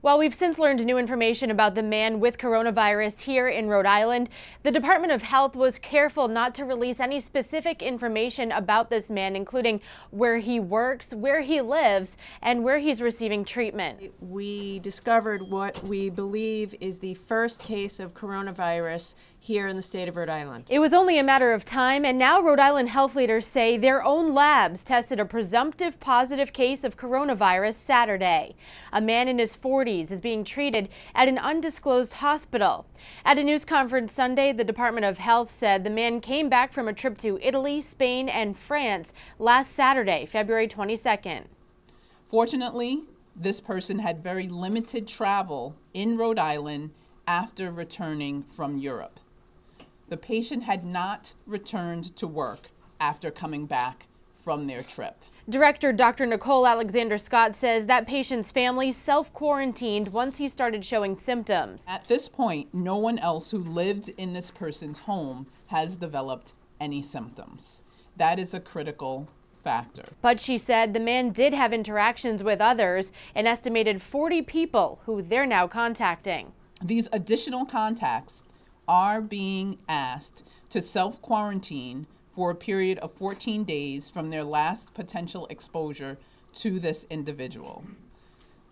While we've since learned new information about the man with coronavirus here in Rhode Island, the Department of Health was careful not to release any specific information about this man, including where he works, where he lives, and where he's receiving treatment. We discovered what we believe is the first case of coronavirus here in the state of Rhode Island. It was only a matter of time, and now Rhode Island health leaders say their own labs tested a presumptive positive case of coronavirus Saturday. A man in his 40s is being treated at an undisclosed hospital. At a news conference Sunday, the Department of Health said the man came back from a trip to Italy, Spain, and France last Saturday, February 22nd. Fortunately, this person had very limited travel in Rhode Island after returning from Europe. The patient had not returned to work after coming back from their trip. Director Dr. Nicole Alexander Scott says that patient's family self-quarantined once he started showing symptoms. At this point, no one else who lived in this person's home has developed any symptoms. That is a critical factor. But she said the man did have interactions with others, an estimated 40 people who they're now contacting. These additional contacts are being asked to self-quarantine for a period of 14 days from their last potential exposure to this individual.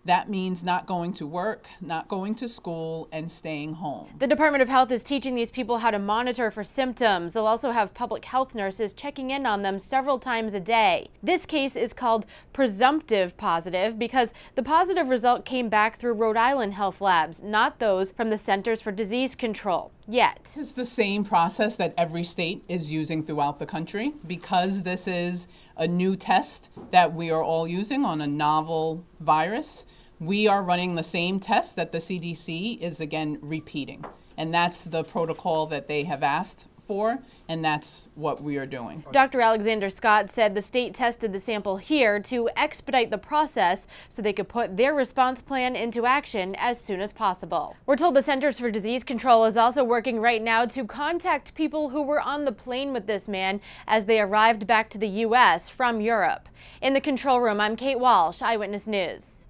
That means not going to work, not going to school, and staying home. The Department of Health is teaching these people how to monitor for symptoms. They'll also have public health nurses checking in on them several times a day. This case is called presumptive positive because the positive result came back through Rhode Island health labs, not those from the Centers for Disease Control. Yet. This is the same process that every state is using throughout the country. Because this is a new test that we are all using on a novel virus, we are running the same test that the CDC is again repeating. And that's the protocol that they have asked for, and that's what we are doing. Dr. Alexander Scott said the state tested the sample here to expedite the process so they could put their response plan into action as soon as possible. We're told the Centers for Disease Control is also working right now to contact people who were on the plane with this man as they arrived back to the U.S. from Europe. In the control room, I'm Kate Walsh, Eyewitness News.